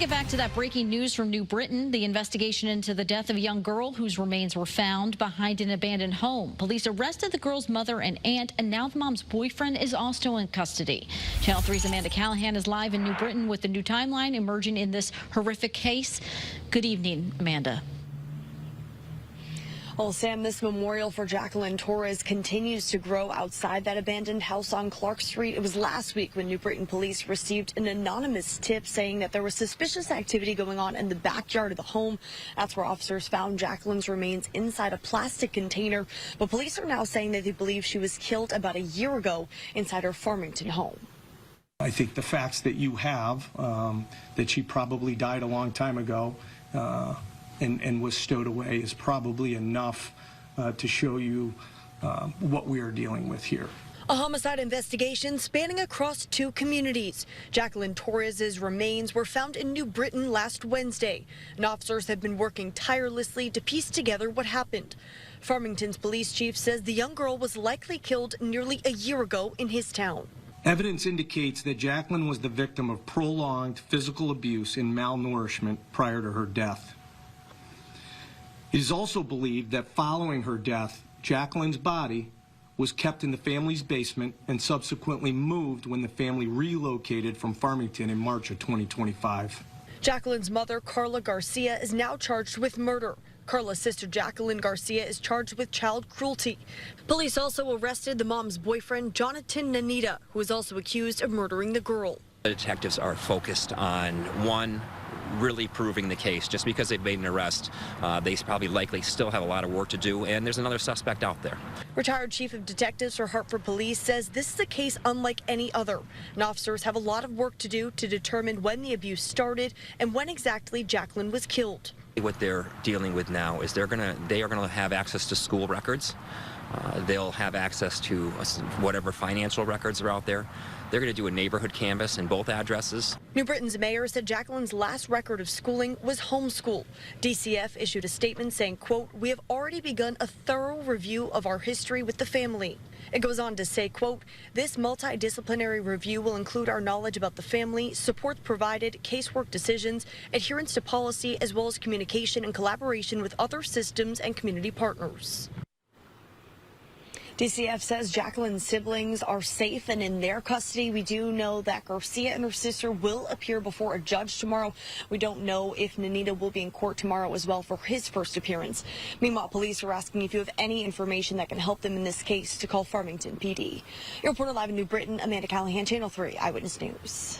get back to that breaking news from New Britain. The investigation into the death of a young girl whose remains were found behind an abandoned home. Police arrested the girl's mother and aunt, and now the mom's boyfriend is also in custody. Channel 3's Amanda Callahan is live in New Britain with the new timeline emerging in this horrific case. Good evening, Amanda. Well, Sam, this memorial for Jacqueline Torres continues to grow outside that abandoned house on Clark Street. It was last week when New Britain police received an anonymous tip saying that there was suspicious activity going on in the backyard of the home. That's where officers found Jacqueline's remains inside a plastic container. But police are now saying that they believe she was killed about a year ago inside her Farmington home. I think the facts that you have, that she probably died a long time ago, and was stowed away is probably enough to show you what we are dealing with here. A homicide investigation spanning across two communities. Jacqueline Torres' remains were found in New Britain last Wednesday, and officers have been working tirelessly to piece together what happened. Farmington's police chief says the young girl was likely killed nearly a year ago in his town. Evidence indicates that Jacqueline was the victim of prolonged physical abuse and malnourishment prior to her death. It is also believed that following her death, Jacqueline's body was kept in the family's basement and subsequently moved when the family relocated from Farmington in March of 2025. Jacqueline's mother, Carla Garcia, is now charged with murder. Carla's sister, Jacqueline Garcia, is charged with child cruelty. Police also arrested the mom's boyfriend, Jonathan Nanita, who is also accused of murdering the girl. The detectives are focused on, one, really proving the case. Just because they've made an arrest, they probably likely still have a lot of work to do, and there's another suspect out there. Retired Chief of Detectives for Hartford Police says this is a case unlike any other, and officers have a lot of work to do to determine when the abuse started and when exactly Jacqueline was killed. What they're dealing with now is they are gonna have access to school records. They'll have access to whatever financial records are out there. They're going to do a neighborhood canvass in both addresses. New Britain's mayor said Jacqueline's last record of schooling was homeschool. DCF issued a statement saying, quote, "We have already begun a thorough review of our history with the family." It goes on to say, quote, "This multidisciplinary review will include our knowledge about the family, support provided, casework decisions, adherence to policy, as well as communication and collaboration with other systems and community partners." DCF says Jacqueline's siblings are safe and in their custody. We do know that Garcia and her sister will appear before a judge tomorrow. We don't know if Nanita will be in court tomorrow as well for his first appearance. Meanwhile, police are asking if you have any information that can help them in this case to call Farmington PD. Your reporter live in New Britain, Amanda Callahan, Channel 3 Eyewitness News.